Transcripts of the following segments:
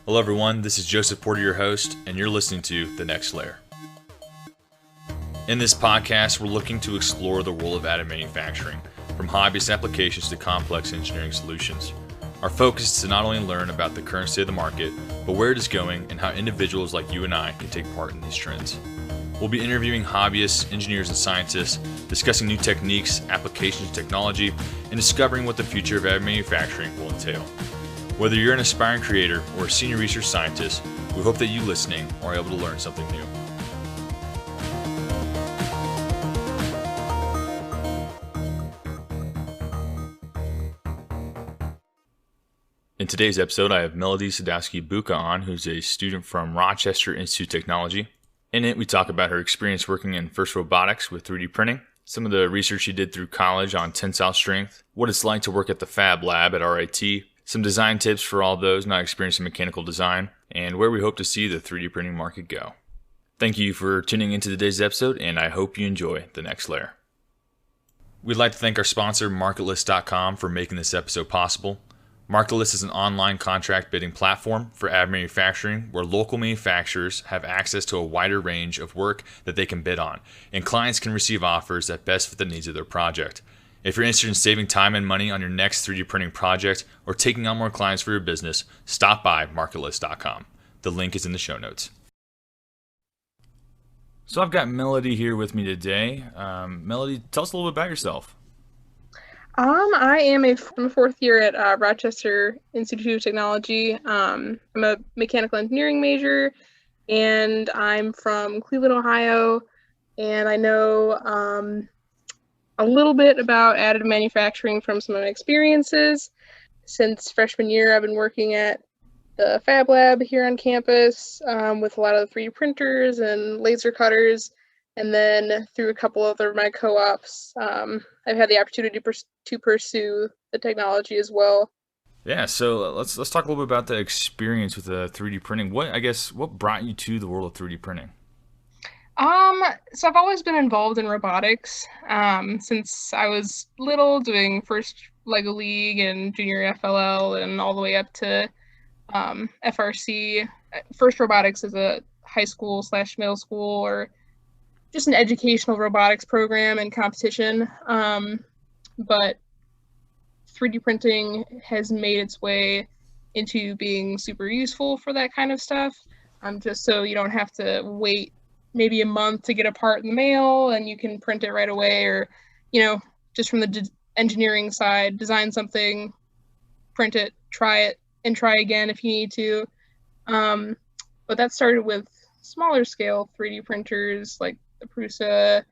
Hello everyone, this is Joseph Porter, your host, and you're listening to The Next Layer. In this podcast, we're looking to explore the world of additive manufacturing, from hobbyist applications to complex engineering solutions. Our focus is to not only learn about the current state of the market, but where it is going and how individuals like you and I can take part in these trends. We'll be interviewing hobbyists, engineers, and scientists, discussing new techniques, applications, technology, and discovering what the future of additive manufacturing will entail. Whether you're an aspiring creator or a senior research scientist, we hope that you listening are able to learn something new. In today's episode, I have Melody Sadowski-Buca on, who's a student from Rochester Institute of Technology. In it, we talk about her experience working in FIRST Robotics with 3D printing, some of the research she did through college on tensile strength, what it's like to work at the Fab Lab at RIT, some design tips for all those not experiencing mechanical design, and where we hope to see the 3D printing market go. Thank you for tuning into today's episode, and I hope you enjoy The Next Layer. We'd like to thank our sponsor, MarketList.com, for making this episode possible. MarketList is an online contract bidding platform for additive manufacturing where local manufacturers have access to a wider range of work that they can bid on, and clients can receive offers that best fit the needs of their project. If you're interested in saving time and money on your next 3D printing project or taking on more clients for your business, stop by MarketList.com. The link is in the show notes. So I've got Melody here with me today. Melody, tell us a little bit about yourself. I am a fourth year at Rochester Institute of Technology. I'm a mechanical engineering major, and I'm from Cleveland, Ohio, and I know a little bit about additive manufacturing from some of my experiences. Since freshman year, I've been working at the Fab Lab here on campus with a lot of the 3D printers and laser cutters. And then through a couple of my co-ops, I've had the opportunity to pursue the technology as well. Yeah, so let's talk a little bit about the experience with the 3D printing. What brought you to the world of 3D printing? So I've always been involved in robotics since I was little, doing first Lego League and junior FLL and all the way up to FRC. FIRST Robotics is a high school / middle school or just an educational robotics program and competition. But 3D printing has made its way into being super useful for that kind of stuff. Just so you don't have to wait maybe a month to get a part in the mail and you can print it right away, or, just from the engineering side, design something, print it, and try again if you need to. But that started with smaller scale 3D printers like the Prusa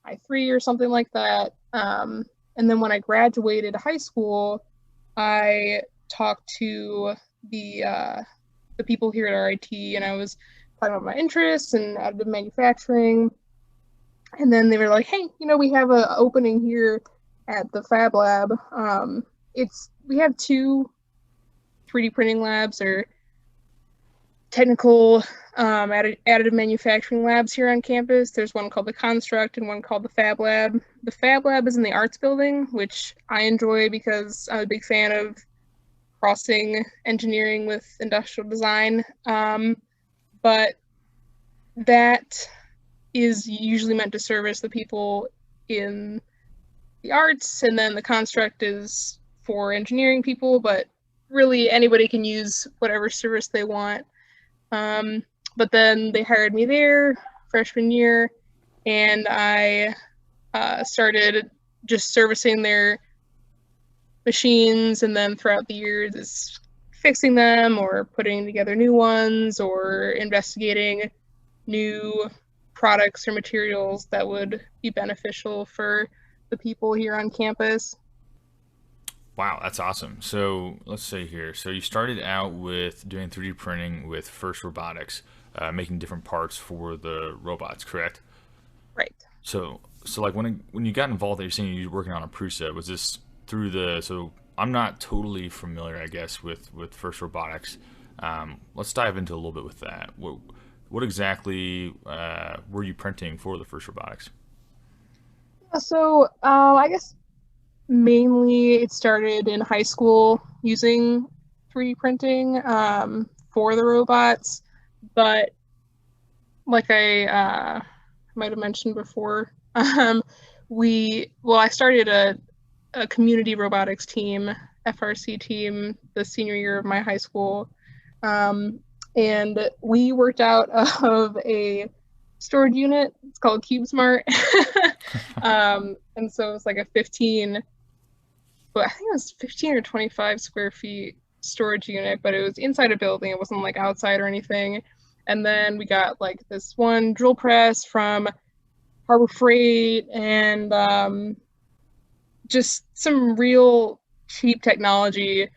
i3 or something like that. And then when I graduated high school, I talked to the people here at RIT, and I was talking about my interests in additive manufacturing. And then they were like, hey, we have an opening here at the Fab Lab. We have two 3D printing labs, or technical additive manufacturing labs here on campus. There's one called the Construct and one called the Fab Lab. The Fab Lab is in the Arts Building, which I enjoy because I'm a big fan of crossing engineering with industrial design. But that is usually meant to service the people in the arts, and then the Construct is for engineering people, but really anybody can use whatever service they want. But then they hired me there freshman year, and I started just servicing their machines, and then throughout the years fixing them or putting together new ones or investigating new products or materials that would be beneficial for the people here on campus. Wow, that's awesome. So let's say here, so you started out with doing 3D printing with FIRST Robotics, making different parts for the robots, correct? Right. So like when you got involved, you're saying you were working on a Prusa. Was this through so I'm not totally familiar, I guess, with FIRST Robotics. Let's dive into a little bit with that. What exactly were you printing for the FIRST Robotics? So I guess Mainly, it started in high school using 3D printing for the robots, but like I might have mentioned before, I started a community robotics team, FRC team, the senior year of my high school. Um, and we worked out of a storage unit. It's called CubeSmart. And so it's like a 15, but I think it was 15 or 25 square feet storage unit, but it was inside a building. It wasn't like outside or anything. And then we got like this one drill press from Harbor Freight and just some real cheap technology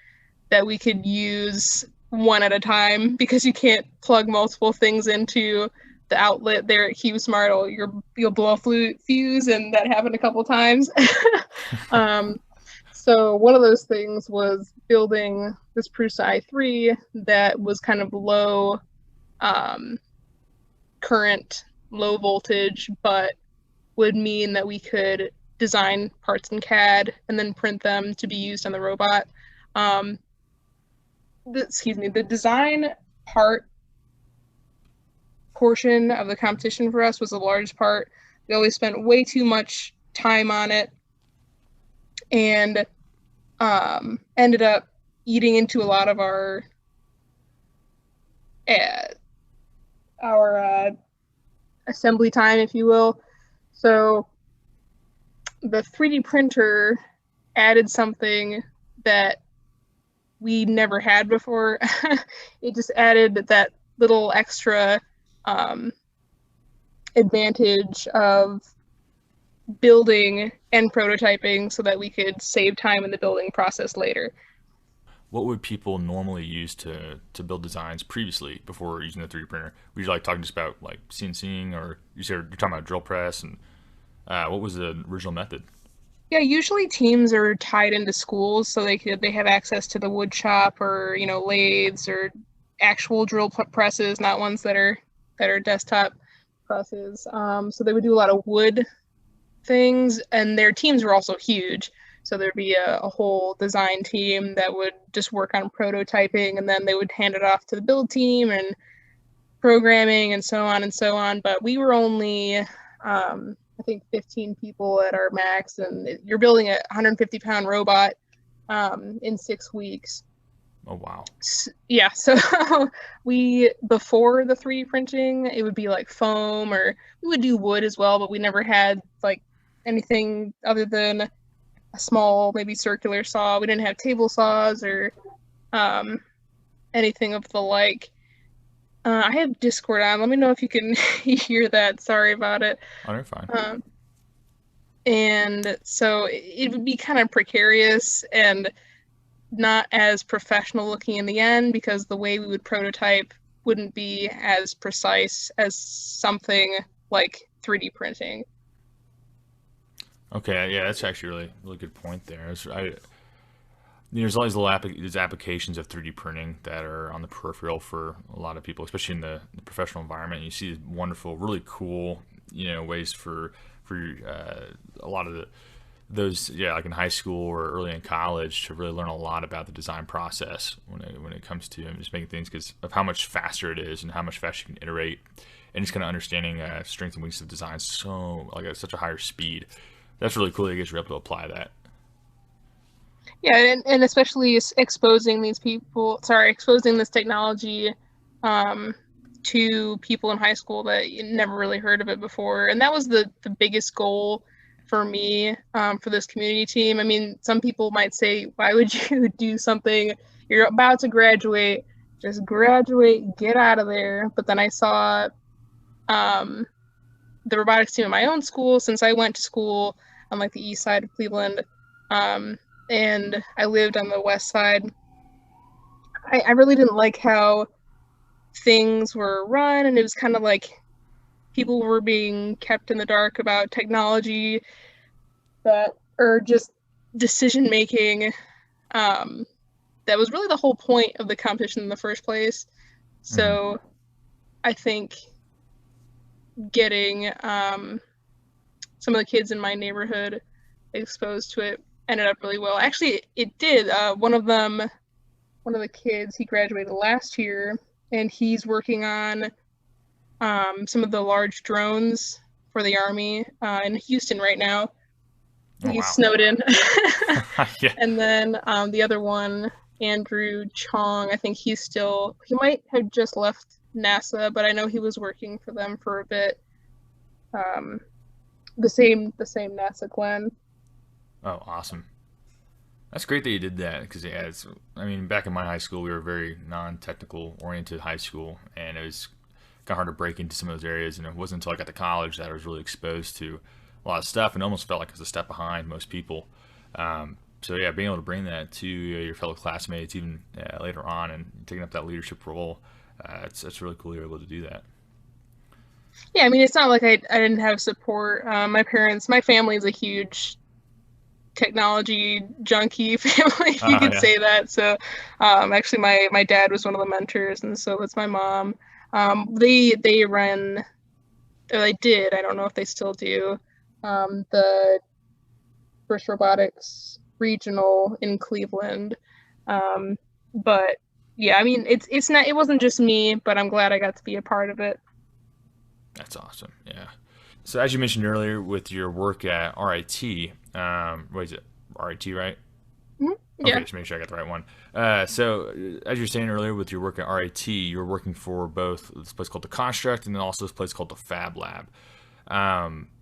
that we could use one at a time because you can't plug multiple things into the outlet there at CubeSmart, or you'll blow a fuse, and that happened a couple times. So one of those things was building this Prusa i3 that was kind of low current, low voltage, but would mean that we could design parts in CAD and then print them to be used on the robot. Um, the design part portion of the competition for us was the largest part. We always spent way too much time on it and ended up eating into a lot of uh, our assembly time, if you will. So the 3D printer added something that we never had before. It just added that little extra advantage of building and prototyping so that we could save time in the building process later. What would people normally use to build designs previously before using the 3D printer? Were you like talking just about like CNCing, or you said you're talking about drill press, and what was the original method? Yeah, usually teams are tied into schools so they have access to the wood shop or lathes or actual drill presses, not ones that are desktop presses. So they would do a lot of wood things, and their teams were also huge. So there'd be a whole design team that would just work on prototyping, and then they would hand it off to the build team and programming and so on and so on. But we were only, I think, 15 people at our max, and you're building a 150-pound robot in 6 weeks. Oh wow. Yeah, so before the 3D printing, it would be like foam, or we would do wood as well, but we never had like anything other than a small, maybe circular saw. We didn't have table saws or um, anything of the like. I have Discord on. Let me know if you can hear that. Sorry about it. Oh, you're fine. And so it would be kind of precarious and not as professional looking in the end because the way we would prototype wouldn't be as precise as something like 3D printing. Okay, yeah, that's actually really really good point there. There's always these applications of 3D printing that are on the peripheral for a lot of people, especially in the professional environment. You see these wonderful, really cool, ways for a lot of those, yeah, like in high school or early in college, to really learn a lot about the design process when it comes to just making things, because of how much faster it is and how much faster you can iterate, and just kind of understanding strengths and weaknesses of design so like at such a higher speed. That's really cool that you guys were able to apply that. Yeah, and especially exposing exposing this technology um, to people in high school that never really heard of it before. And that was the biggest goal for me for this community team. I mean, some people might say, why would you do something? You're about to graduate, just graduate, get out of there. But then I saw the robotics team at my own school, since I went to school on like the east side of Cleveland. Um, and I lived on the west side. I really didn't like how things were run, and it was kind of like people were being kept in the dark about technology that, or just decision making. That was really the whole point of the competition in the first place. Hmm. So I think getting some of the kids in my neighborhood exposed to it ended up really well. Actually, it did. One of the kids, he graduated last year, and he's working on some of the large drones for the Army in Houston right now. Oh He's wow. snowed in. Yeah. And then the other one, Andrew Chong, I think he might have just left NASA, but I know he was working for them for a bit. Um, the same NASA Glenn. Oh, awesome. That's great that you did that because I mean, back in my high school, we were a very non-technical oriented high school, and it was kind of hard to break into some of those areas. And it wasn't until I got to college that I was really exposed to a lot of stuff, and almost felt like I was a step behind most people. So yeah, being able to bring that to your fellow classmates even later on and taking up that leadership role, it's really cool you're able to do that. Yeah, I mean, it's not like I didn't have support. My family is a huge technology junkie family, if you could Yeah, say that. So, actually, my dad was one of the mentors, and so was my mom. They run, or they did. I don't know if they still do. The FIRST Robotics regional in Cleveland. Um, but yeah, I mean, it wasn't just me, but I'm glad I got to be a part of it. that's awesome. Yeah. So as you mentioned earlier, with your work at RIT, what is it? RIT, right? Mhm. Okay, Yeah. just make sure I got the right one. As you were saying earlier, with your work at RIT, you're working for both this place called the Construct and then also this place called the Fab Lab.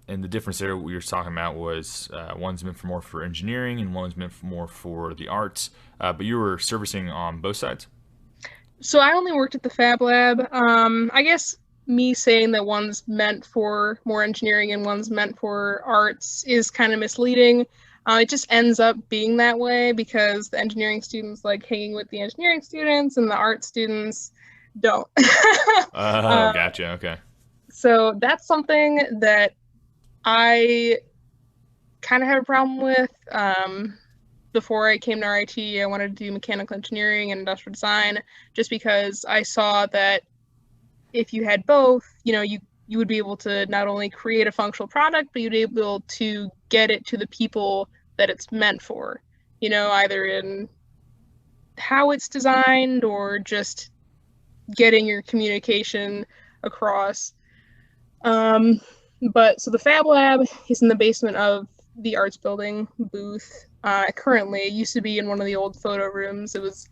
And the difference there, what you were talking about was one's meant for more for engineering and one's meant for more for the arts. But you were servicing on both sides. So I only worked at the Fab Lab. I guess me saying that one's meant for more engineering and one's meant for arts is kind of misleading. It just ends up being that way because the engineering students like hanging with the engineering students and the art students don't. Oh, uh, gotcha. Okay. so that's something that I kind of had a problem with. Before I came to RIT, I wanted to do mechanical engineering and industrial design just because I saw that if you had both, you would be able to not only create a functional product, but you'd be able to get it to the people that it's meant for, either in how it's designed or just getting your communication across. Um, but so the Fab Lab is in the basement of the arts building booth. Currently, it used to be in one of the old photo rooms. It was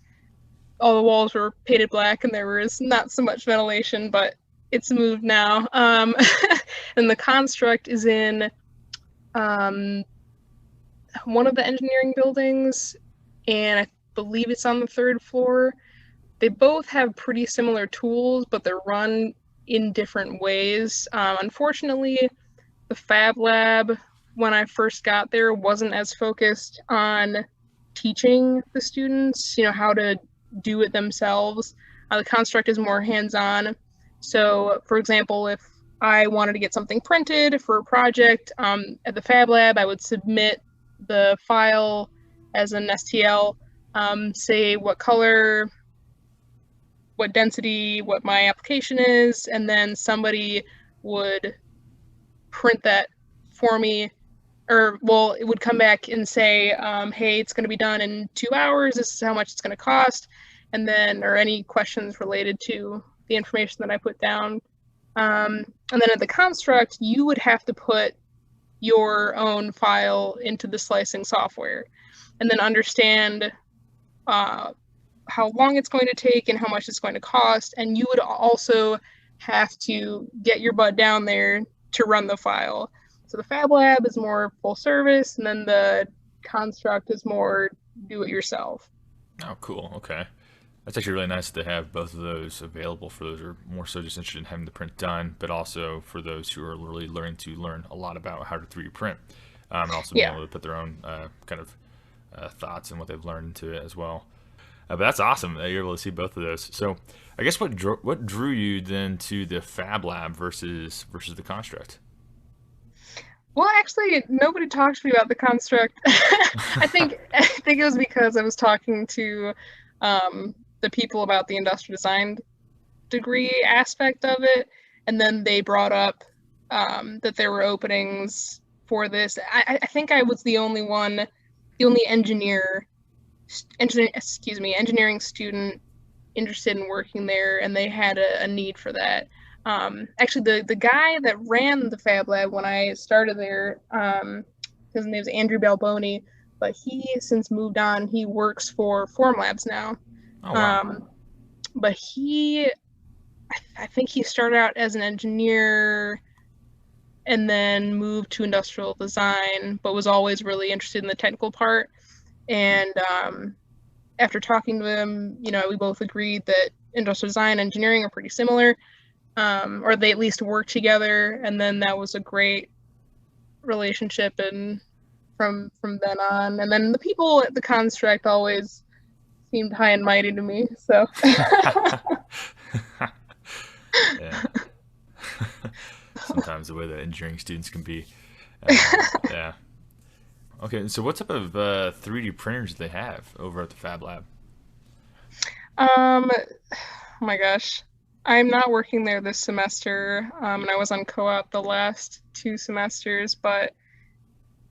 all the walls were painted black and there was not so much ventilation, but it's moved now. And the construct is in um, one of the engineering buildings, and I believe it's on the third floor. They both have pretty similar tools, but they're run in different ways. Unfortunately, the Fab Lab, when I first got there, wasn't as focused on teaching the students, how to do it themselves. The construct is more hands-on. So, for example, if I wanted to get something printed for a project at the Fab Lab, I would submit the file as an STL, say what color, what density, what my application is, and then somebody would print that for me, or well, it would come back and say, hey, it's going to be done in 2 hours. This is how much it's going to cost. And then, or any questions related to the information that I put down. And then at the construct, you would have to put your own file into the slicing software and then understand how long it's going to take and how much it's going to cost. And you would also have to get your butt down there to run the file. So the Fab Lab is more full service, and then the construct is more do it yourself. Oh, cool. Okay. That's actually really nice to have both of those available for those who are more so just interested in having the print done, but also for those who are really learning to learn a lot about how to 3D print, and also being Yeah. able to put their own kind of thoughts and what they've learned into it as well. But that's awesome that you're able to see both of those. So, I guess what drew you then to the Fab Lab versus the Construct? Well, actually, nobody talked to me about the construct. I think it was because I was talking to the people about the industrial design degree aspect of it, and then they brought up that there were openings for this. I think I was the only one the only engineering student interested in working there, and they had a need for that. Actually, the guy that ran the Fab Lab when I started there, his name is Andrew Balboni, but he since moved on. He works for Formlabs now. Oh, wow. But I think he started out as an engineer and then moved to industrial design, but was always really interested in the technical part. And after talking to him, we both agreed that industrial design and engineering are pretty similar, or they at least work together. And then that was a great relationship, and from then on. And then the people at the construct always seemed high and mighty to me. So Yeah. Sometimes the way that engineering students can be. Yeah. Okay, so what type of 3D printers do they have over at the Fab Lab? oh my gosh. I'm not working there this semester, and I was on co-op the last 2 semesters, but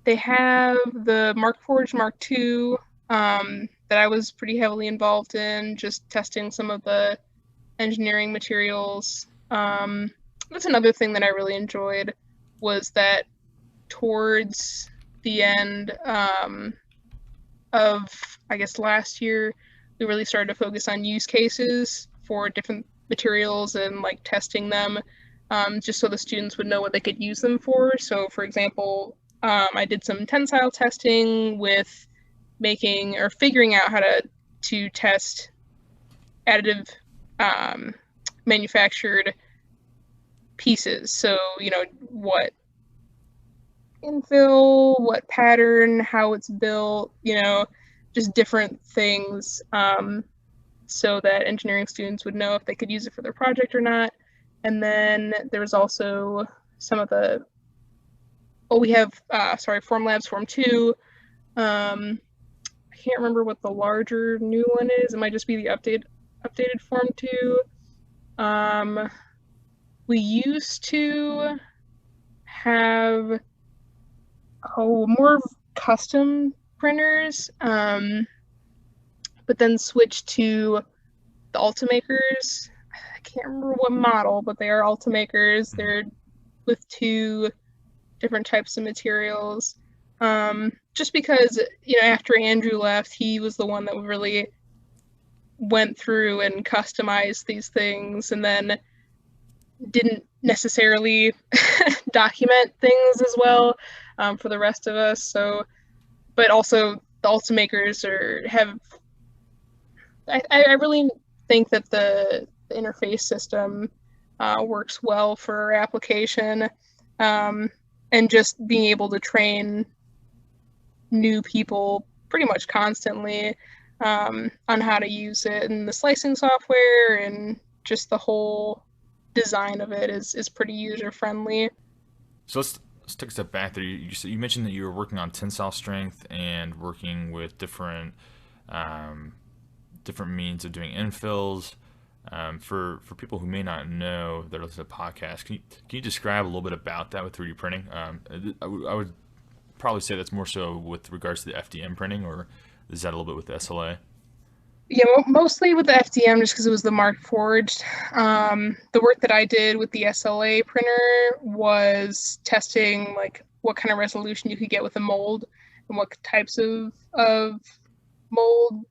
they have the Markforged Mark II that I was pretty heavily involved in, just testing some of the engineering materials. That's another thing that I really enjoyed, was that towards the end of, I guess, last year, we really started to focus on use cases for different materials and like testing them, just so the students would know what they could use them for. So, for example, I did some tensile testing with making or figuring out how to test additive manufactured pieces. So, what infill, what pattern, how it's built, just different things, so that engineering students would know if they could use it for their project or not. And then there's also some of the, we have, Formlabs Form 2. I can't remember what the larger new one is. It might just be the updated Form 2. We used to have more custom printers, but then switched to the Ultimakers. I can't remember what model, but they are Ultimakers. They're with 2 different types of materials. Just because, after Andrew left, he was the one that really went through and customized these things, and then didn't necessarily document things as well, for the rest of us. So, but also the Ultimakers I really think that the interface system works well for our application, and just being able to train new people pretty much constantly on how to use it, and the slicing software and just the whole design of it is pretty user friendly. So let's take a step back there. You mentioned that you were working on tensile strength and working with different means of doing infills. For people who may not know that are listening to the podcast, can you describe a little bit about that with 3D printing? I would probably say that's more so with regards to the FDM printing, or is that a little bit with the SLA? Yeah, mostly with the FDM, just because it was the Markforged. The work that I did with the SLA printer was testing like what kind of resolution you could get with a mold, and what types of molding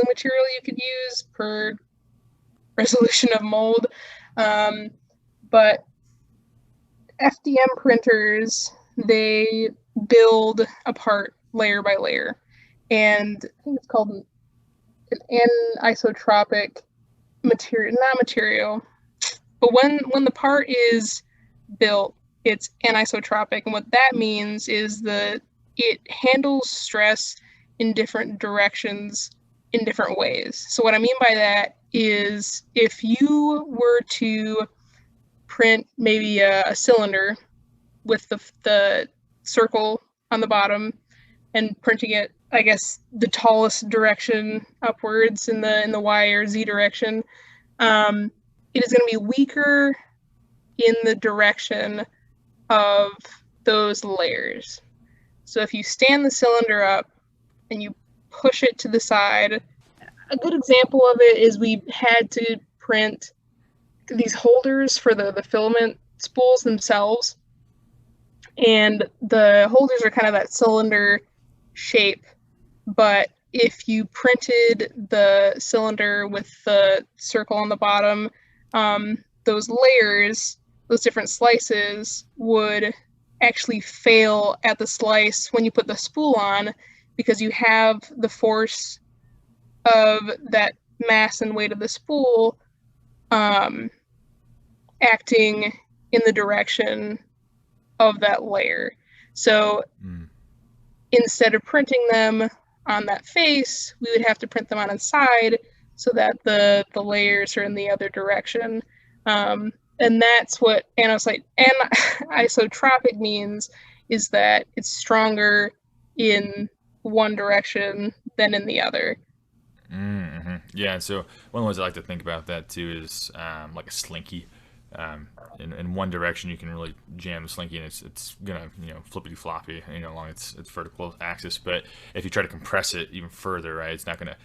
material you could use per resolution of mold. But FDM printers, they build a part layer by layer, and I think it's called an anisotropic material. But when the part is built, it's anisotropic, and what that means is it handles stress in different directions in different ways. So what I mean by that is, if you were to print maybe a cylinder with the circle on the bottom and printing it, I guess, the tallest direction upwards in the Y or Z direction, it is going to be weaker in the direction of those layers. So if you stand the cylinder up and you push it to the side. A good example of it is we had to print these holders for the filament spools themselves. And the holders are kind of that cylinder shape, but if you printed the cylinder with the circle on the bottom, those layers, those different slices would actually fail at the slice when you put the spool on, because you have the force of that mass and weight of the spool acting in the direction of that layer. So instead of printing them on that face, we would have to print them on the side so that the layers are in the other direction. And that's what isotropic means, is that it's stronger in one direction than in the other. Mm-hmm. Yeah, and so one of the ways I like to think about that too is like a slinky. In one direction, you can really jam the slinky, and it's gonna flippity floppy along its vertical axis. But if you try to compress it even further, right, it's not gonna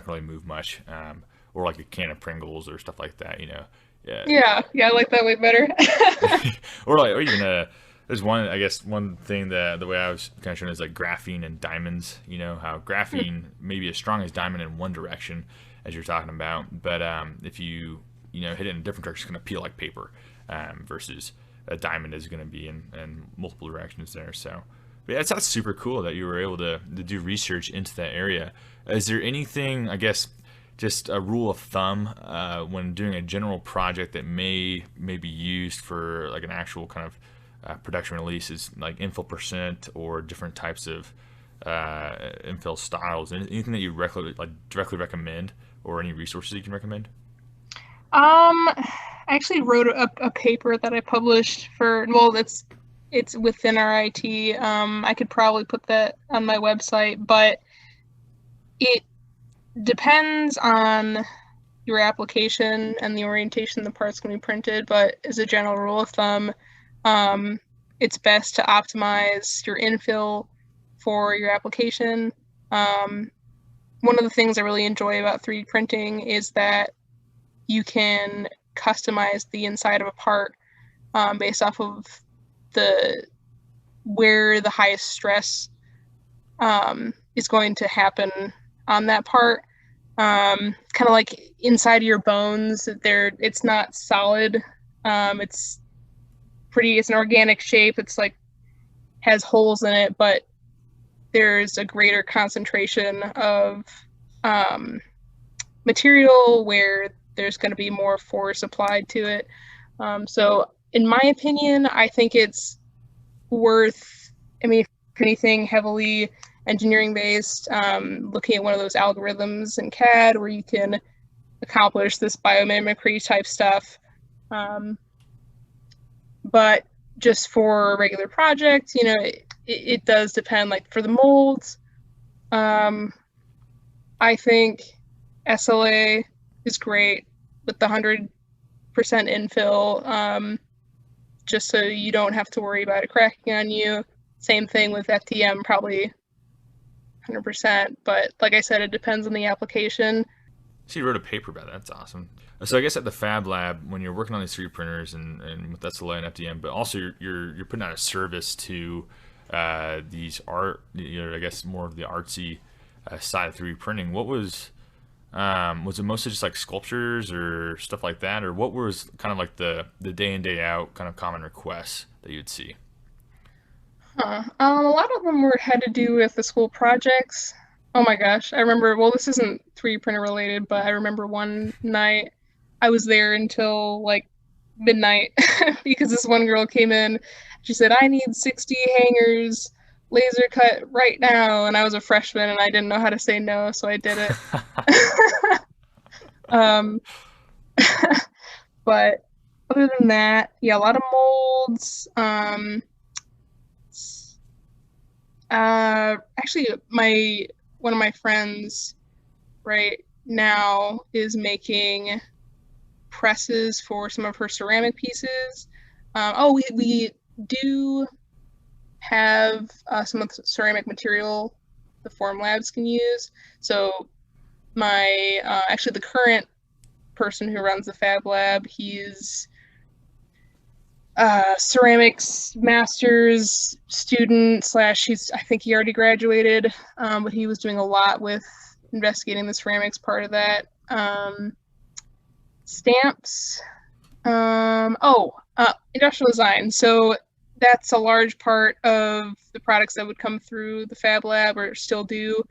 really move much. Or like a can of Pringles or stuff like that. Yeah, I like that way better. or even there's one thing that the way I was kind of showing is like graphene and diamonds. How graphene may be as strong as diamond in one direction, as you're talking about, but if you hit it in a different direction, it's going to peel like paper, versus a diamond is going to be in multiple directions there. So, but yeah, that's super cool that you were able to do research into that area. Is there anything, I guess, just a rule of thumb when doing a general project that may be used for like an actual kind of production release, is like infill percent or different types of infill styles? Anything that you directly recommend, or any resources you can recommend? I actually wrote a paper that I published for, well, it's within RIT. I could probably put that on my website, but it depends on your application and the orientation the part's going to be printed. But as a general rule of thumb, it's best to optimize your infill for your application. One of the things I really enjoy about 3D printing is that you can customize the inside of a part based off of where the highest stress is going to happen on that part. Kind of like inside of your bones, it's not solid. It's an organic shape. It's like has holes in it, but there's a greater concentration of material where there's going to be more force applied to it. So in my opinion, I think it's worth, if anything heavily engineering based, looking at one of those algorithms in CAD where you can accomplish this biomimicry type stuff. But just for regular projects, it does depend. Like for the molds, I think SLA is great with the 100% infill, just so you don't have to worry about it cracking on you. Same thing with FDM, probably 100%. But like I said, it depends on the application. So you wrote a paper about that. That's awesome. So I guess at the Fab Lab, when you're working on these 3D printers and with SLA and FDM, but also you're putting out a service to these art, I guess more of the artsy side of 3D printing. What was it mostly just like sculptures or stuff like that, or what was kind of like the day in day out kind of common requests that you'd see? A lot of them had to do with the school projects. Oh my gosh, I remember, well, this isn't 3D printer related, but I remember one night I was there until like midnight because this one girl came in. She said, I need 60 hangers laser cut right now. And I was a freshman and I didn't know how to say no, so I did it. um, but other than that, yeah, a lot of molds. Actually, one of my friends right now is making presses for some of her ceramic pieces. We do have some of the ceramic material the form labs can use. So my actually the current person who runs the Fab Lab, he's ceramics master's student slash I think he already graduated, but he was doing a lot with investigating the ceramics part of that. Stamps. Industrial design. So that's a large part of the products that would come through the Fab Lab or still do.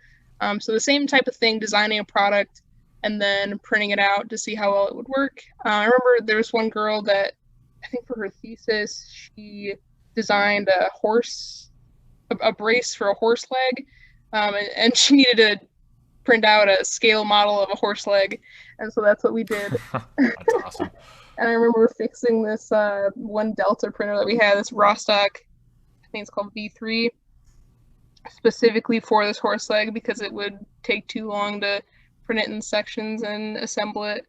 So the same type of thing, designing a product and then printing it out to see how well it would work. I remember there was one girl that I think for her thesis, she designed a brace for a horse leg, and she needed to print out a scale model of a horse leg, and so that's what we did. That's awesome. And I remember fixing this one Delta printer that we had, this Rostock, I think it's called V3, specifically for this horse leg because it would take too long to print it in sections and assemble it.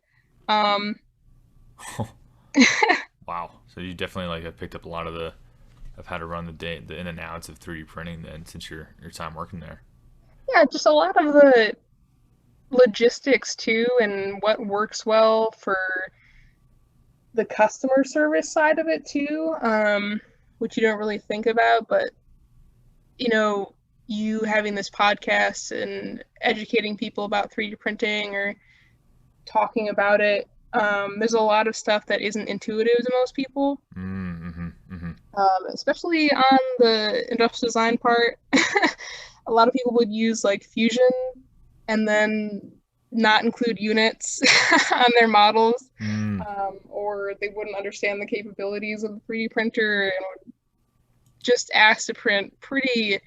Wow. So you definitely have picked up a lot of how to run the in and outs of 3D printing then since your time working there. Yeah, just a lot of the logistics too, and what works well for the customer service side of it too, which you don't really think about, but you having this podcast and educating people about 3D printing or talking about it, there's a lot of stuff that isn't intuitive to most people, especially on the industrial design part. A lot of people would use Fusion and then not include units on their models, or they wouldn't understand the capabilities of the 3D printer and would just ask to print pretty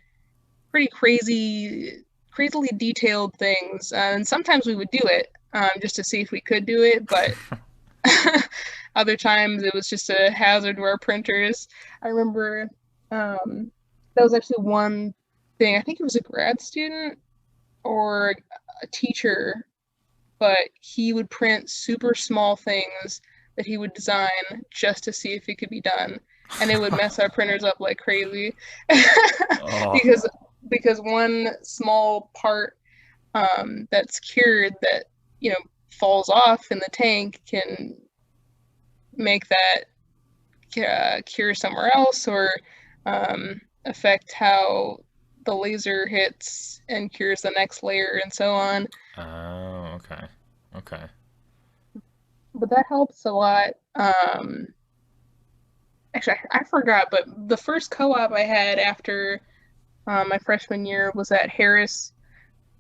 crazily detailed things. And sometimes we would do it just to see if we could do it, but other times it was just a hazard to our printers. I remember that was actually one thing. I think it was a grad student or a teacher, but he would print super small things that he would design just to see if it could be done, and it would mess our printers up like crazy. because one small part that's cured that falls off in the tank can make that cure somewhere else, or affect how the laser hits and cures the next layer and so on. Oh, okay. But that helps a lot. Actually, I forgot, but the first co-op I had after my freshman year was at Harris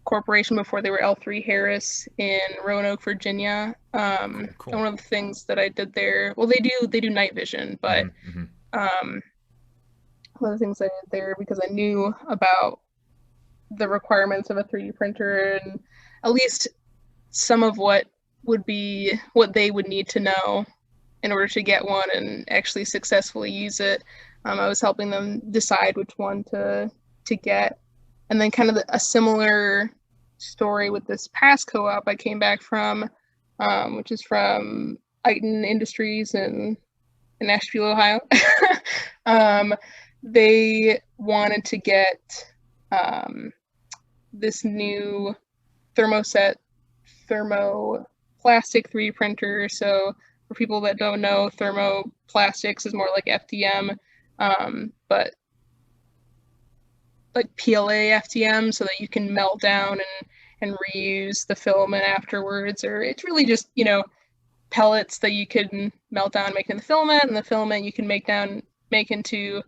Corporation before they were L3 Harris in Roanoke, Virginia. Cool. And one of the things that I did there, well, they do night vision, but one of the things I did there, because I knew about the requirements of a 3D printer and at least some of what they would need to know in order to get one and actually successfully use it. I was helping them decide which one to get. And then kind of a similar story with this past co-op I came back from, which is from ITEN Industries in Asheville, Ohio. They wanted to get this new thermoplastic 3D printer. So for people that don't know, thermoplastics is more like FDM, but like PLA FDM, so that you can melt down and reuse the filament afterwards. Or it's really just pellets that you can melt down, make into the filament, and the filament you can make into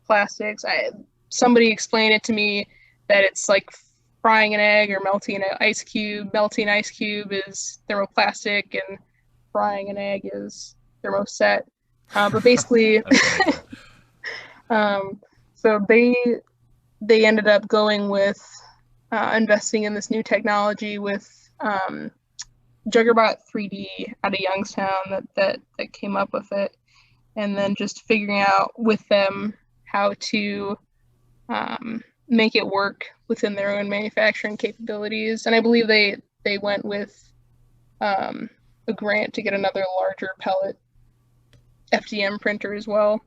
plastics. Somebody explained it to me that it's like frying an egg or melting an ice cube. Melting an ice cube is thermoplastic, and frying an egg is thermoset. But basically, so they ended up going with investing in this new technology with Juggerbot 3D out of Youngstown that came up with it, and then just figuring out with them how to make it work within their own manufacturing capabilities. And I believe they went with a grant to get another larger pellet FDM printer as well.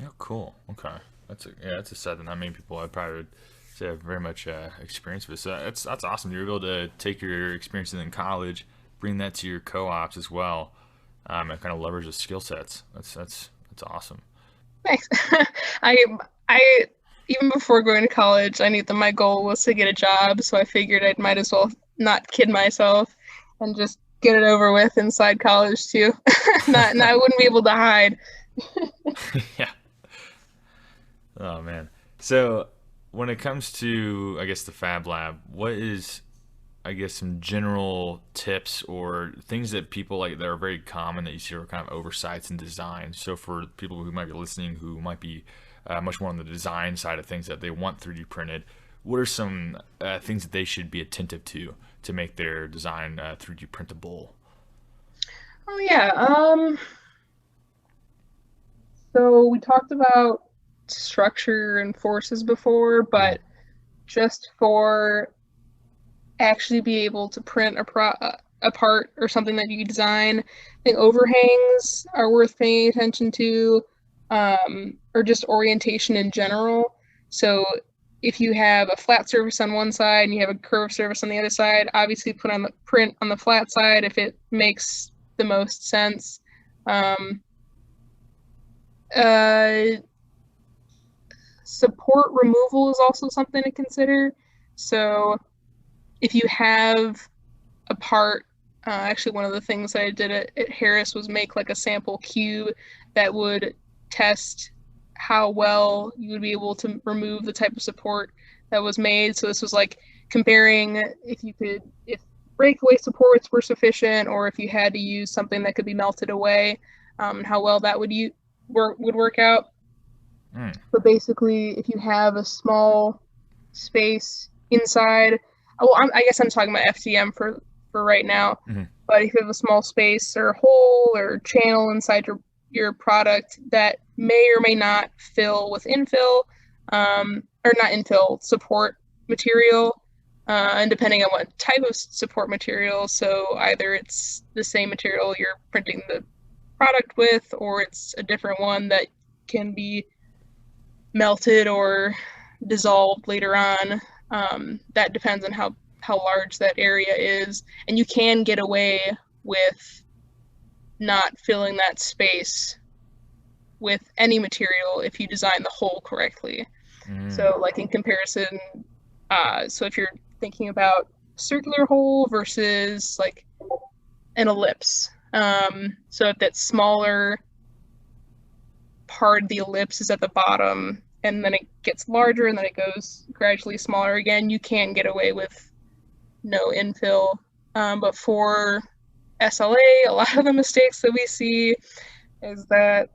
Oh, cool. Okay. That's a set that not many people I probably would say have very much experience with. So that's awesome. You're able to take your experiences in college, bring that to your co-ops as well, and kind of leverage the skill sets. That's awesome. Thanks. I I even before going to college, I knew that my goal was to get a job, so I figured I might as well not kid myself and just get it over with inside college too. Not I wouldn't be able to hide. Yeah. Oh man. So when it comes to, I guess, the Fab Lab, what is, I guess, some general tips or things that people like that are very common that you see are kind of oversights in design? So for people who might be listening, who might be much more on the design side of things that they want 3D printed, what are some things that they should be attentive to make their design 3D printable? Oh yeah. So we talked about structure and forces before, Mhm. but just for actually be able to print a part or something that you design. I think overhangs are worth paying attention to, or just orientation in general. So if you have a flat surface on one side and you have a curved surface on the other side, obviously put on the print on the flat side if it makes the most sense. Um, uh, Support removal is also something to consider. So if you have a part. Actually, one of the things I did at Harris was make like a sample cube that would test how well you would be able to remove the type of support that was made. So this was like comparing if breakaway supports were sufficient, or if you had to use something that could be melted away, how well that would work out. Mm. But basically, if you have a small space inside, well, I guess I'm talking about FDM for right now. Mhm. But if you have a small space or hole or channel inside your product that may or may not fill with infill, or not infill, support material, and depending on what type of support material, so either it's the same material you're printing the product with, or it's a different one that can be melted or dissolved later on. That depends on how large that area is, and you can get away with not filling that space with any material if you design the hole correctly. Mm. So, like in comparison, so if you're thinking about circular hole versus like an ellipse, so if that smaller part of the ellipse is at the bottom and then it gets larger and then it goes gradually smaller again, you can get away with no infill. But for SLA, a lot of the mistakes that we see is that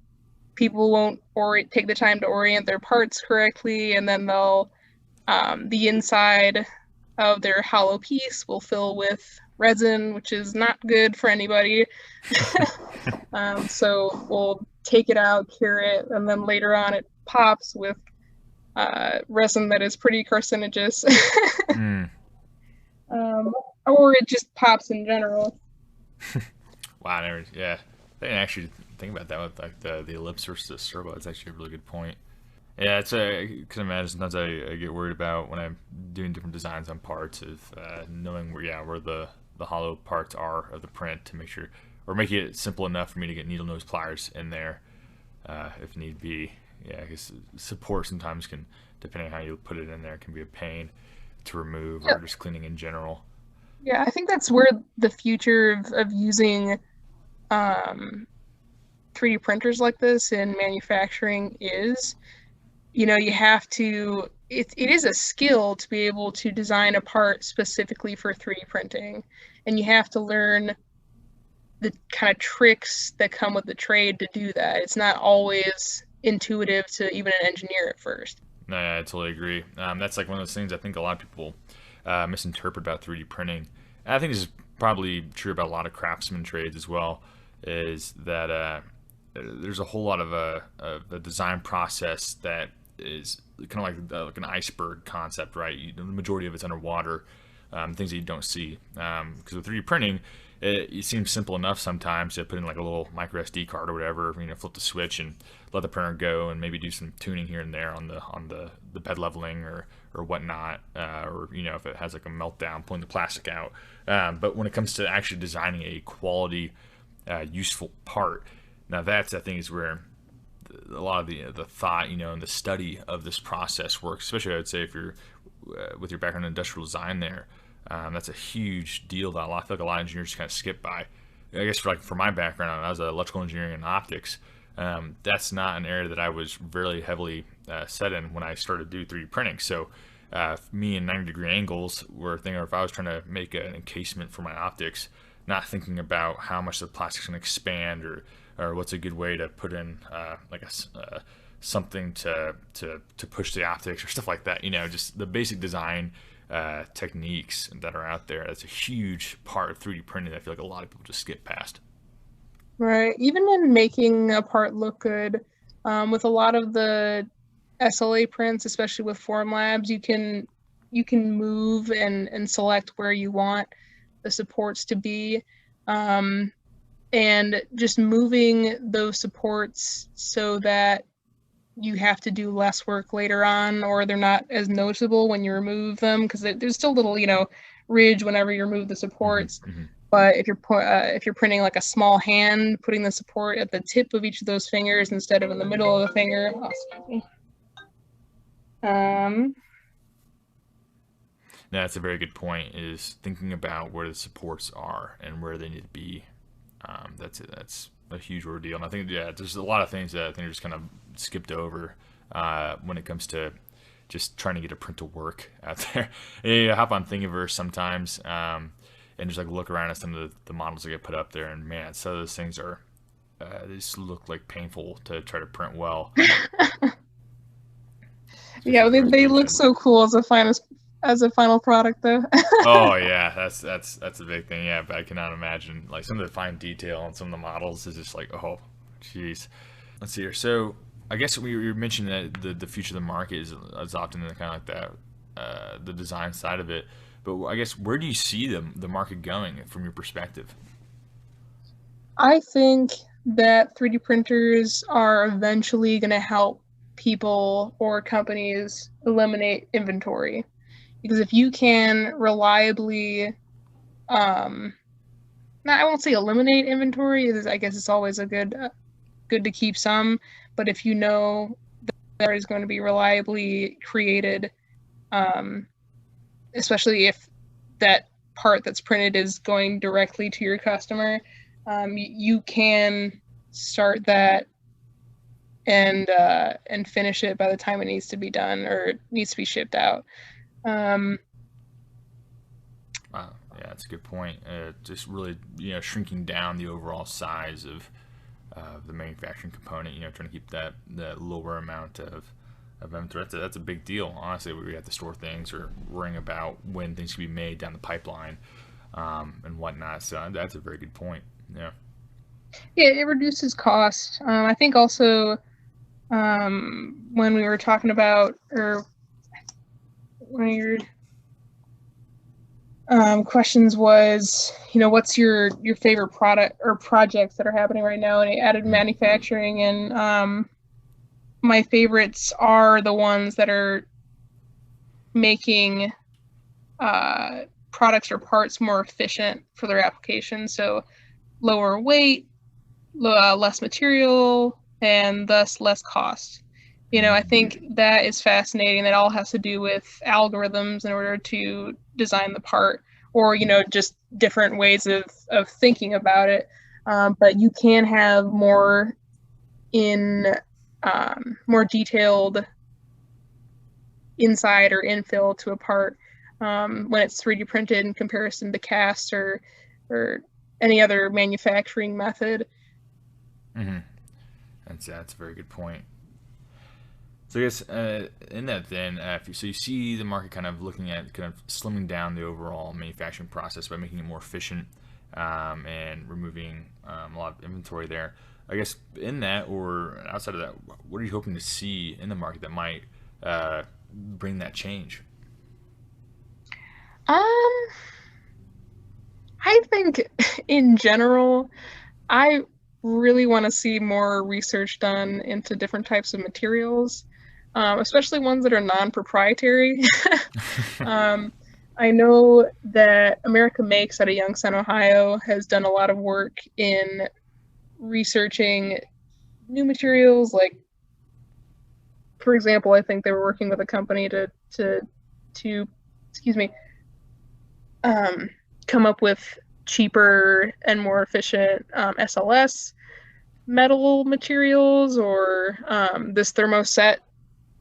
people won't take the time to orient their parts correctly, and then the inside of their hollow piece will fill with resin, which is not good for anybody. So we'll take it out, cure it, and then later on it pops with resin that is pretty carcinogenous. Mm. um, or it just pops in general. Wow, yeah. I didn't actually think about that with like the ellipse versus the servo. It's actually a really good point. Yeah, I can imagine sometimes I get worried about when I'm doing different designs on parts of knowing where the hollow parts are of the print to make sure, or make it simple enough for me to get needle nose pliers in there if need be. Yeah, because support sometimes can, depending on how you put it in there, can be a pain to remove or Yep. just cleaning in general. Yeah, I think that's where the future of using um, 3D printers like this in manufacturing is. You have to, it is a skill to be able to design a part specifically for 3D printing. And you have to learn the kind of tricks that come with the trade to do that. It's not always intuitive to even an engineer at first. No, yeah, I totally agree. That's like one of those things I think a lot of people misinterpret about 3D printing. And I think this is probably true about a lot of craftsman trades as well. Is that there's a whole lot of the design process that is kind of like an iceberg concept, right? The majority of it's underwater. things that you don't see. Because with 3D printing, it seems simple enough sometimes to put in like a little micro SD card or whatever, flip the switch and let the printer go, and maybe do some tuning here and there on the bed leveling or whatnot, or if it has like a meltdown, pulling the plastic out. But when it comes to actually designing a quality, useful part, now that's, I think, is where a lot of the thought, and the study of this process works. Especially, I would say, if you're with your background in industrial design, that's a huge deal that I feel like a lot of engineers kind of skip by. I guess for my background, I was electrical engineering and optics. That's not an area that I was really heavily set in when I started to do 3D printing. So me and 90-degree angles were a thing. Or if I was trying to make an encasement for my optics, not thinking about how much the plastic's going to expand, or what's a good way to put in something to push the optics or stuff like that. Just the basic design techniques that are out there. That's a huge part of 3D printing that I feel like a lot of people just skip past. Right. Even in making a part look good, with a lot of the SLA prints, especially with Form Labs, you can move and select where you want the supports to be, and just moving those supports so that you have to do less work later on, or they're not as noticeable when you remove them, because there's still little ridge whenever you remove the supports. Mm-hmm. But if you're printing like a small hand, putting the support at the tip of each of those fingers instead of in the middle of the finger. Oh, excuse me. That's a very good point, is thinking about where the supports are and where they need to be. That's a huge ordeal. And I think, there's a lot of things that I think are just kind of skipped over when it comes to just trying to get a print to work out there. I hop on Thingiverse sometimes and just like look around at some of the models that get put up there, and man, some of those things are they just look like painful to try to print well. Yeah, they look so cool as a final product, though. Oh yeah, that's a big thing. Yeah, but I cannot imagine like some of the fine detail on some of the models is just like, oh, jeez. Let's see here. So I guess we mentioned that the future of the market is often kind of like that, the design side of it. But I guess, where do you see the market going from your perspective? I think that 3D printers are eventually going to help people or companies eliminate inventory. Because if you can reliably, I won't say eliminate inventory, I guess it's always a good to keep some, but if you know that there is going to be reliably created, especially if that part that's printed is going directly to your customer, you can start that and finish it by the time it needs to be done or it needs to be shipped out. Wow, yeah, that's a good point. Just really, shrinking down the overall size of the manufacturing component. Trying to keep that lower amount of inventory. That's a big deal. Honestly, we have to store things or worrying about when things can be made down the pipeline, and whatnot. So that's a very good point. Yeah. Yeah, it reduces cost. I think also, when we were talking about, or one of your questions was, what's your favorite product or projects that are happening right now in additive manufacturing, and my favorites are the ones that are making products or parts more efficient for their application. So lower weight, less material, and thus less cost. I think that is fascinating. That all has to do with algorithms in order to design the part, or just different ways of thinking about it. But you can have more detailed inside or infill to a part when it's 3D printed in comparison to cast or any other manufacturing method. Mm-hmm. That's a very good point. So I guess in that then, so you see the market kind of looking at kind of slimming down the overall manufacturing process by making it more efficient, and removing a lot of inventory there. I guess in that, or outside of that, what are you hoping to see in the market that might bring that change? Um, I think in general, I really want to see more research done into different types of materials, especially ones that are non-proprietary. um, I know that America Makes out of Youngstown, Ohio, has done a lot of work in researching new materials. Like, for example, I think they were working with a company to excuse me, um, come up with cheaper and more efficient SLS metal materials, or this thermoset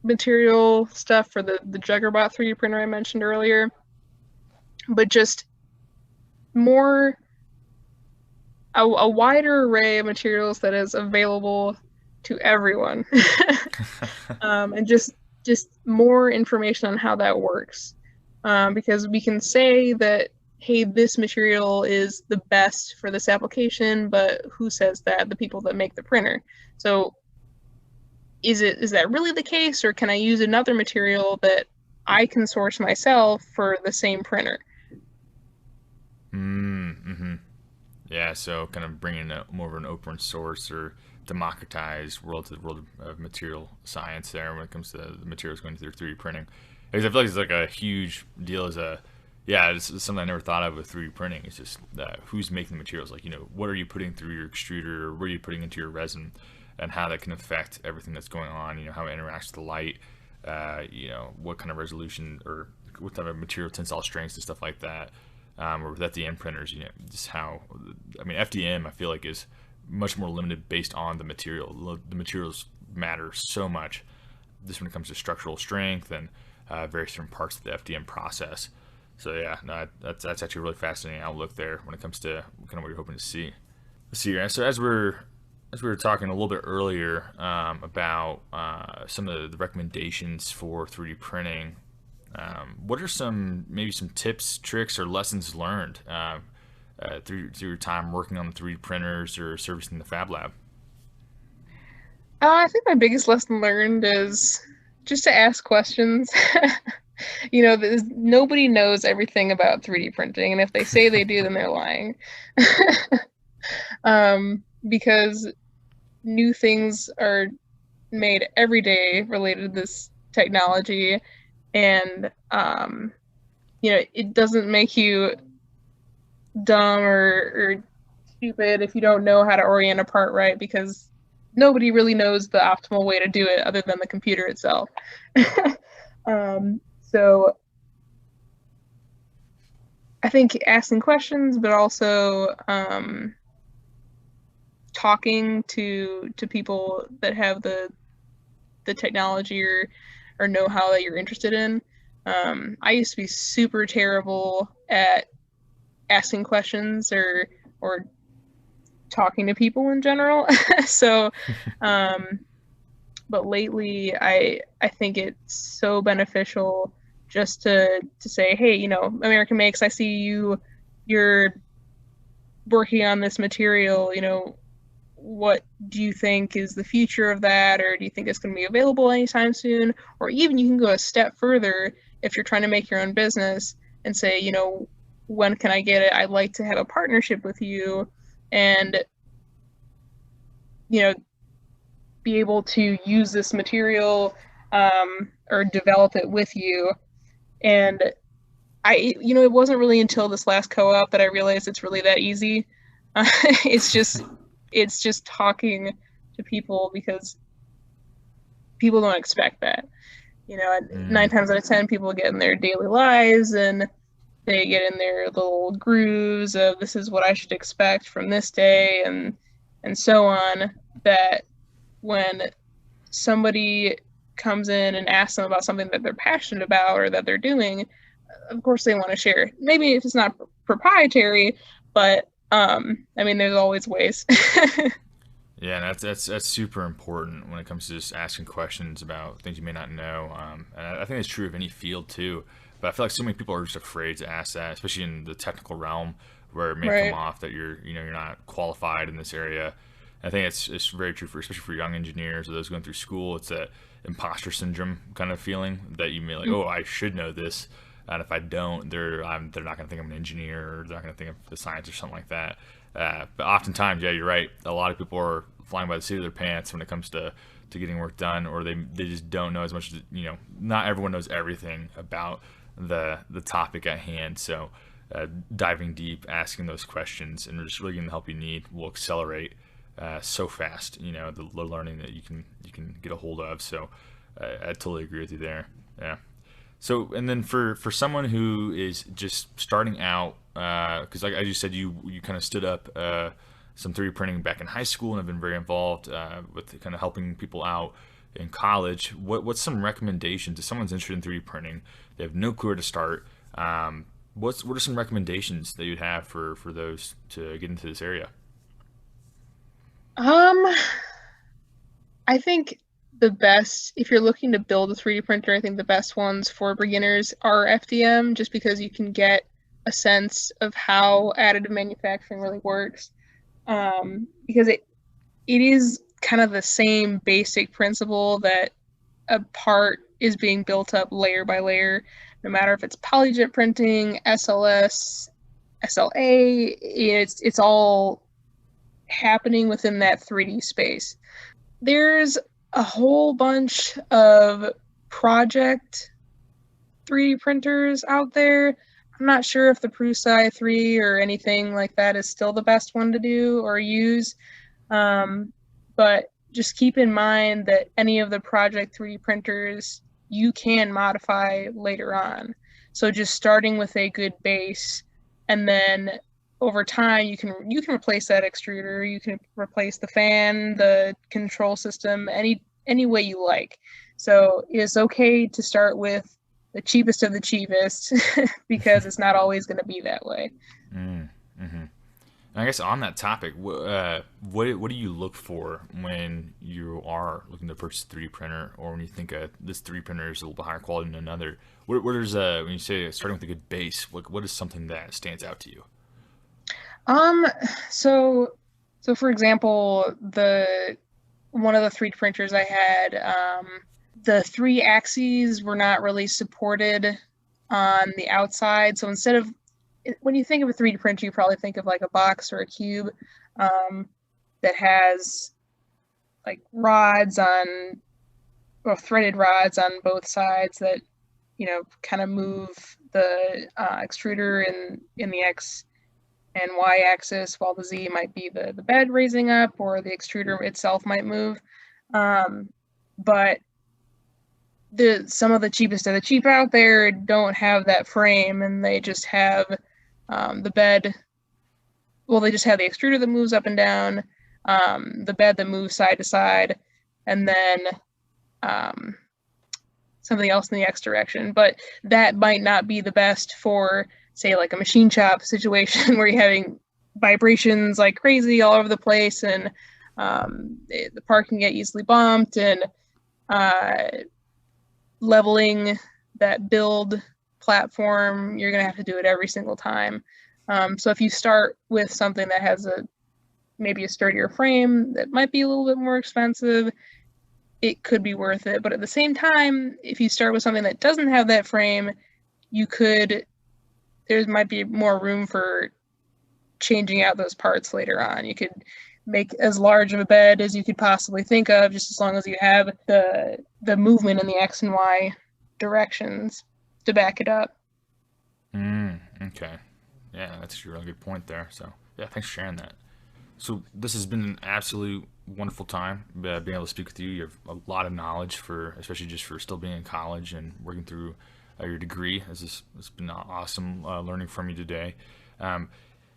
material stuff for the Juggerbot 3D printer I mentioned earlier. But just more a wider array of materials that is available to everyone, and just more information on how that works, because we can say that, hey, this material is the best for this application, but who says that? The people that make the printer. So is that really the case, or can I use another material that I can source myself for the same printer? Mm-hmm. Yeah, so kind of bringing more of an open source or democratized world to the world of material science there when it comes to the materials going through 3D printing. Because I feel like it's like a huge deal as a, yeah, it's something I never thought of with 3D printing. It's just who's making the materials. Like, what are you putting through your extruder, or what are you putting into your resin, and how that can affect everything that's going on, how it interacts with the light, what kind of resolution or what type of material tensile strengths and stuff like that. Or with FDM printers, just how, I mean, FDM I feel like is much more limited based on the material. The materials matter so much, just when it comes to structural strength and various different parts of the FDM process. So yeah, no, that's actually a really fascinating outlook there when it comes to kind of what you're hoping to see. Let's see here. So as we were talking a little bit earlier about some of the recommendations for 3D printing, what are maybe some tips, tricks, or lessons learned through your time working on the 3D printers or servicing the Fab Lab? I think my biggest lesson learned is just to ask questions. Nobody knows everything about 3D printing, and if they say they do, then they're lying. Because new things are made every day related to this technology, and it doesn't make you dumb or stupid if you don't know how to orient a part right, because nobody really knows the optimal way to do it other than the computer itself. So I think asking questions, but also talking to people that have the technology or know-how that you're interested in. I used to be super terrible at asking questions or talking to people in general. So, but lately I think it's so beneficial just to say, hey, American Makes, I see you're working on this material, what do you think is the future of that, or do you think it's going to be available anytime soon? Or even you can go a step further if you're trying to make your own business and say, when can I get it? I'd like to have a partnership with you and be able to use this material, or develop it with you. And it wasn't really until this last co-op that I realized it's really that easy. It's just talking to people, because people don't expect that. 9 times out of 10, people get in their daily lives and they get in their little grooves of, this is what I should expect from this day, and so on, that when somebody comes in and asks them about something that they're passionate about or that they're doing, of course they want to share. Maybe if it's not proprietary, but there's always ways. Yeah, that's super important when it comes to just asking questions about things you may not know. And I think it's true of any field too. But I feel like so many people are just afraid to ask that, especially in the technical realm, where it may Right. come off that you're not qualified in this area. I think it's very true especially for young engineers or those going through school. It's that imposter syndrome kind of feeling that you may like, oh, I should know this, and if I don't, they're not going to think I'm an engineer, or they're not going to think of the science or something like that. But oftentimes, yeah, you're right. A lot of people are flying by the seat of their pants when it comes to getting work done, or they just don't know as much as, not everyone knows everything about the topic at hand. So diving deep, asking those questions, and just really getting the help you need will accelerate so fast. The learning that you can get a hold of. So I totally agree with you there. Yeah. So, and then for someone who is just starting out, because like as you said, you kind of stood up some 3D printing back in high school and have been very involved with kind of helping people out in college. What's some recommendations if someone's interested in 3D printing? They have no clue where to start. What are some recommendations that you'd have for those to get into this area? Um, I think the best, if you're looking to build a 3D printer, I think the best ones for beginners are FDM, just because you can get a sense of how additive manufacturing really works. Because it is kind of the same basic principle that a part is being built up layer by layer, no matter if it's polyjet printing, SLS, SLA, it's all happening within that 3D space. There's a whole bunch of project 3D printers out there. I'm not sure if the Prusa i3 or anything like that is still the best one to do or use. But just keep in mind that any of the project 3D printers you can modify later on. So just starting with a good base, and then over time you can replace that extruder, you can replace the fan, the control system, any way you like. So it's okay to start with the cheapest of the cheapest because it's not always going to be that way. Mm-hmm. I guess on that topic, what do you look for when you are looking to purchase a 3D printer, or when you think this 3D printer is a little bit higher quality than another? What is when you say starting with a good base? What is something that stands out to you? Um, so for example, the one of the 3D printers I had, the three axes were not really supported on the outside. So instead of, when you think of a 3D printer, you probably think of like a box or a cube that has like rods on, or threaded rods on both sides that, kind of move the extruder in the X and Y axis, while the Z might be the bed raising up, or the extruder itself might move. But some of the cheapest of the cheap out there don't have that frame, and they just have the bed. Well, they just have the extruder that moves up and down, the bed that moves side to side, and then something else in the X direction. But that might not be the best for, say, like a machine shop situation where you're having vibrations like crazy all over the place, and the part can get easily bumped, and leveling that build platform, you're going to have to do it every single time. So if you start with something that has maybe a sturdier frame that might be a little bit more expensive, it could be worth it. But at the same time, if you start with something that doesn't have that frame, there might be more room for changing out those parts later on. You could make as large of a bed as you could possibly think of, just as long as you have the movement in the X and Y directions to back it up. Okay. Yeah, that's a really good point there. So, yeah, thanks for sharing that. So, this has been an absolute wonderful time being able to speak with you. You have a lot of knowledge especially just for still being in college and working through your degree. It's been awesome learning from you today.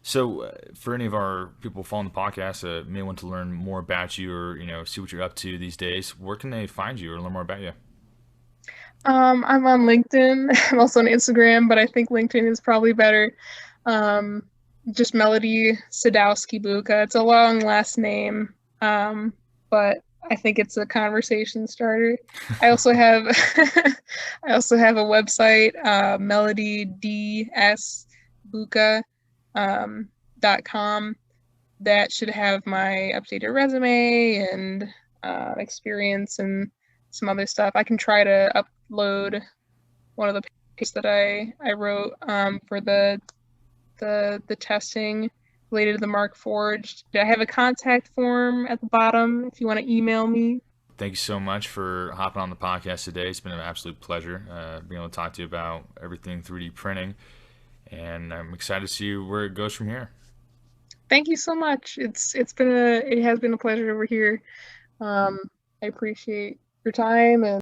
So, for any of our people following the podcast that may want to learn more about you, or see what you're up to these days, where can they find you or learn more about you? I'm on LinkedIn. I'm also on Instagram, but I think LinkedIn is probably better. Just Melody Sadowski-Buca. It's a long last name, but I think it's a conversation starter. I also have I also have a website, melodydsbuca.com, that should have my updated resume and experience and some other stuff. I can try to upload one of the piece that I wrote for the testing related to the Mark Forged. I have a contact form at the bottom if you want to email me. Thank you so much for hopping on the podcast today. It's been an absolute pleasure being able to talk to you about everything 3D printing, and I'm excited to see where it goes from here. Thank you so much. It has been a pleasure over here. I appreciate your time and